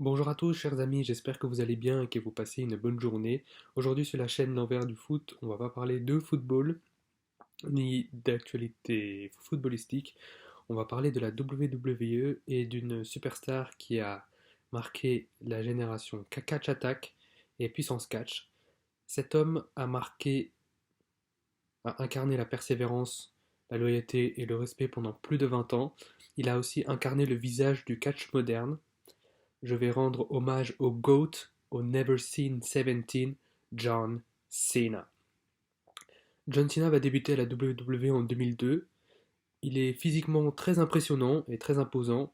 Bonjour à tous, chers amis, j'espère que vous allez bien et que vous passez une bonne journée. Aujourd'hui, sur la chaîne L'Envers du foot, on va pas parler de football ni d'actualité footballistique. On va parler de la WWE et d'une superstar qui a marqué la génération Catch Attack et Puissance Catch. Cet homme a incarné la persévérance, la loyauté et le respect pendant plus de 20 ans. Il a aussi incarné le visage du catch moderne. Je vais rendre hommage au GOAT, au Never Seen 17, John Cena. John Cena va débuter à la WWE en 2002. Il est physiquement très impressionnant et très imposant.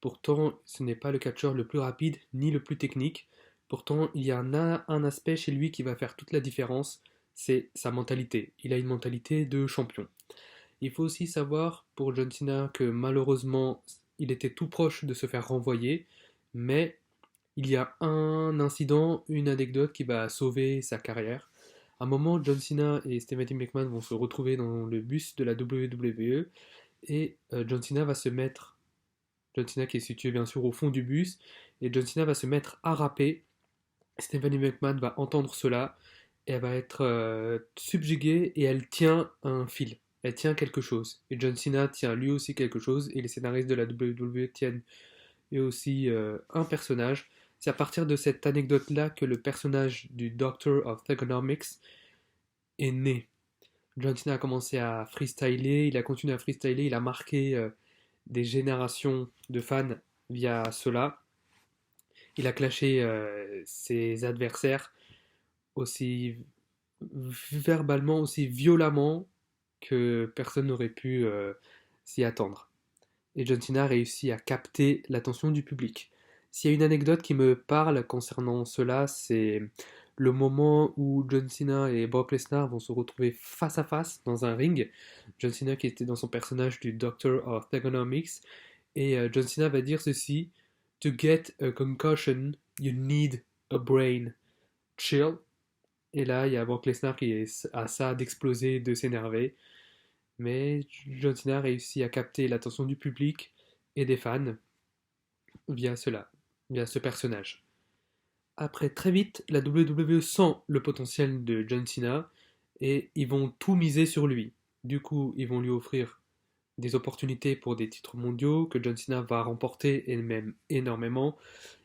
Pourtant, ce n'est pas le catcheur le plus rapide ni le plus technique. Pourtant, il y a un aspect chez lui qui va faire toute la différence, c'est sa mentalité. Il a une mentalité de champion. Il faut aussi savoir pour John Cena que malheureusement, il était tout proche de se faire renvoyer, mais il y a un incident, une anecdote qui va sauver sa carrière. À un moment, John Cena et Stephanie McMahon vont se retrouver dans le bus de la WWE et John Cena qui est situé bien sûr au fond du bus, et John Cena va se mettre à rapper. Stephanie McMahon va entendre cela et elle va être subjuguée et elle tient un fil. Elle tient quelque chose. Et John Cena tient lui aussi quelque chose et les scénaristes de la WWE tiennent et aussi un personnage. C'est à partir de cette anecdote-là que le personnage du Doctor of Thugonomics est né. John Cena a commencé à freestyler, il a continué à freestyler, il a marqué des générations de fans via cela. Il a clashé ses adversaires aussi verbalement, aussi violemment que personne n'aurait pu s'y attendre. Et John Cena a réussi à capter l'attention du public. S'il y a une anecdote qui me parle concernant cela, c'est le moment où John Cena et Brock Lesnar vont se retrouver face à face dans un ring. John Cena qui était dans son personnage du Doctor of Thugonomics. Et John Cena va dire ceci: To get a concussion, you need a brain. Chill. Et là, il y a Brock Lesnar qui est à ça d'exploser, de s'énerver. Mais John Cena a réussi à capter l'attention du public et des fans via cela, via ce personnage. Après, très vite, la WWE sent le potentiel de John Cena et ils vont tout miser sur lui. Du coup, ils vont lui offrir des opportunités pour des titres mondiaux que John Cena va remporter et même énormément.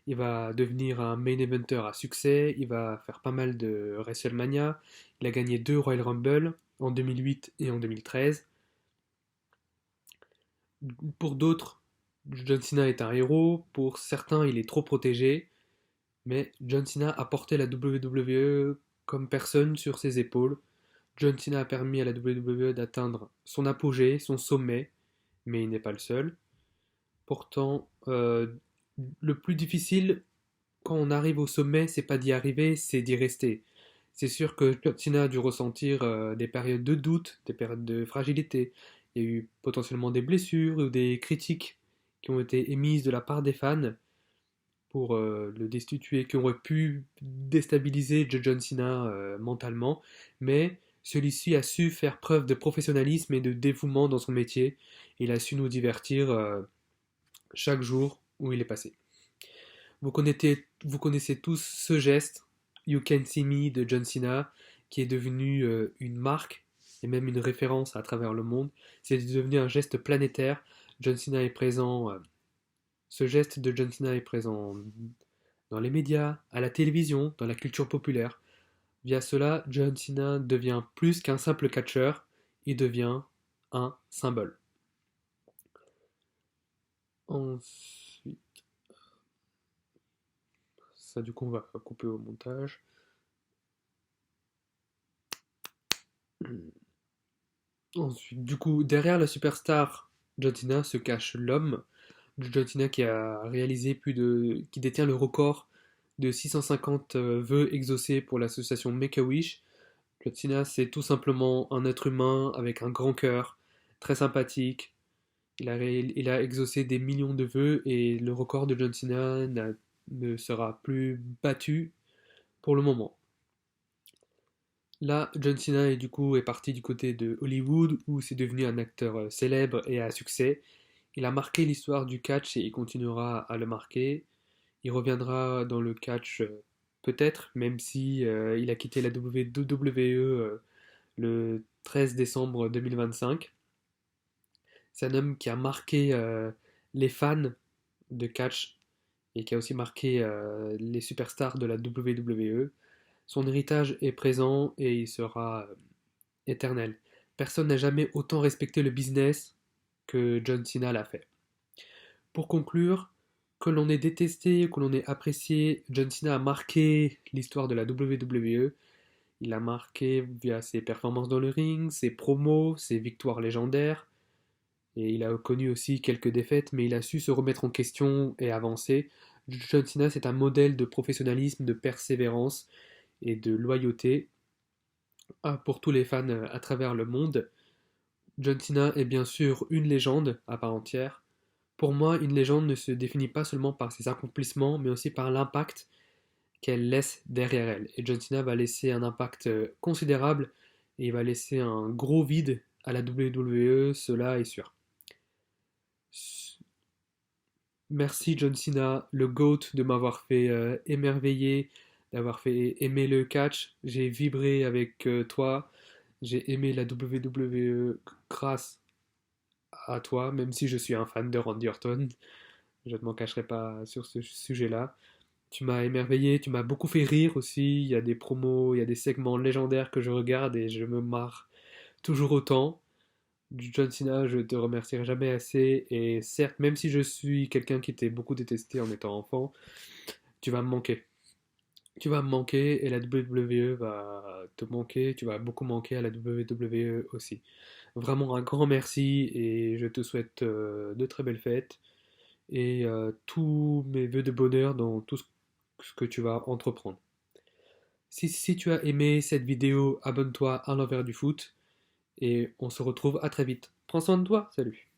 Il va devenir un main eventer à succès, il va faire pas mal de WrestleMania, il a gagné 2 Royal Rumble en 2008 et en 2013. Pour d'autres, John Cena est un héros, pour certains, il est trop protégé, mais John Cena a porté la WWE comme personne sur ses épaules. John Cena a permis à la WWE d'atteindre son apogée, son sommet, mais il n'est pas le seul. Pourtant, le plus difficile quand on arrive au sommet, c'est pas d'y arriver, c'est d'y rester. C'est sûr que John Cena a dû ressentir des périodes de doute, des périodes de fragilité. Il y a eu potentiellement des blessures ou des critiques qui ont été émises de la part des fans pour le destituer, qui auraient pu déstabiliser John Cena mentalement. Mais celui-ci a su faire preuve de professionnalisme et de dévouement dans son métier. Il a su nous divertir chaque jour où il est passé. Vous connaissez tous ce geste, You Can See Me de John Cena, qui est devenu une marque et même une référence à travers le monde. C'est devenu un geste planétaire. John Cena est présent. Ce geste de John Cena est présent dans les médias, à la télévision, dans la culture populaire. Via cela, John Cena devient plus qu'un simple catcheur, il devient un symbole. Ensuite, ça du coup on va couper au montage. Ensuite, du coup, derrière la superstar John Cena se cache l'homme. John Cena qui détient le record de 650 vœux exaucés pour l'association Make-A-Wish. John Cena, c'est tout simplement un être humain avec un grand cœur, très sympathique. Il a exaucé des millions de vœux et le record de John Cena ne sera plus battu pour le moment. Là, John Cena est parti du côté de Hollywood où c'est devenu un acteur célèbre et à succès. Il a marqué l'histoire du catch et il continuera à le marquer. Il reviendra dans le catch peut-être, même si il a quitté la WWE le 13 décembre 2025. C'est un homme qui a marqué les fans de catch et qui a aussi marqué les superstars de la WWE. Son héritage est présent et il sera éternel. Personne n'a jamais autant respecté le business que John Cena l'a fait. Pour conclure, que l'on ait détesté, que l'on ait apprécié, John Cena a marqué l'histoire de la WWE. Il a marqué via ses performances dans le ring, ses promos, ses victoires légendaires. Et il a connu aussi quelques défaites, mais il a su se remettre en question et avancer. John Cena, c'est un modèle de professionnalisme, de persévérance et de loyauté pour tous les fans à travers le monde. John Cena est bien sûr une légende à part entière. Pour moi, une légende ne se définit pas seulement par ses accomplissements, mais aussi par l'impact qu'elle laisse derrière elle. Et John Cena va laisser un impact considérable et il va laisser un gros vide à la WWE, cela est sûr. Merci John Cena, le GOAT, de m'avoir fait émerveiller, d'avoir fait aimer le catch. J'ai vibré avec toi. J'ai aimé la WWE grâce à toi, même si je suis un fan de Randy Orton. Je ne m'en cacherai pas sur ce sujet-là. Tu m'as émerveillé, tu m'as beaucoup fait rire aussi. Il y a des promos, il y a des segments légendaires que je regarde et je me marre toujours autant. John Cena, je te remercierai jamais assez. Et certes, même si je suis quelqu'un qui t'ait beaucoup détesté en étant enfant, tu vas me manquer. Tu vas me manquer et la WWE va te manquer. Tu vas beaucoup manquer à la WWE aussi. Vraiment un grand merci et je te souhaite de très belles fêtes et tous mes vœux de bonheur dans tout ce que tu vas entreprendre. Si tu as aimé cette vidéo, abonne-toi à l'envers du foot et on se retrouve à très vite. Prends soin de toi, salut.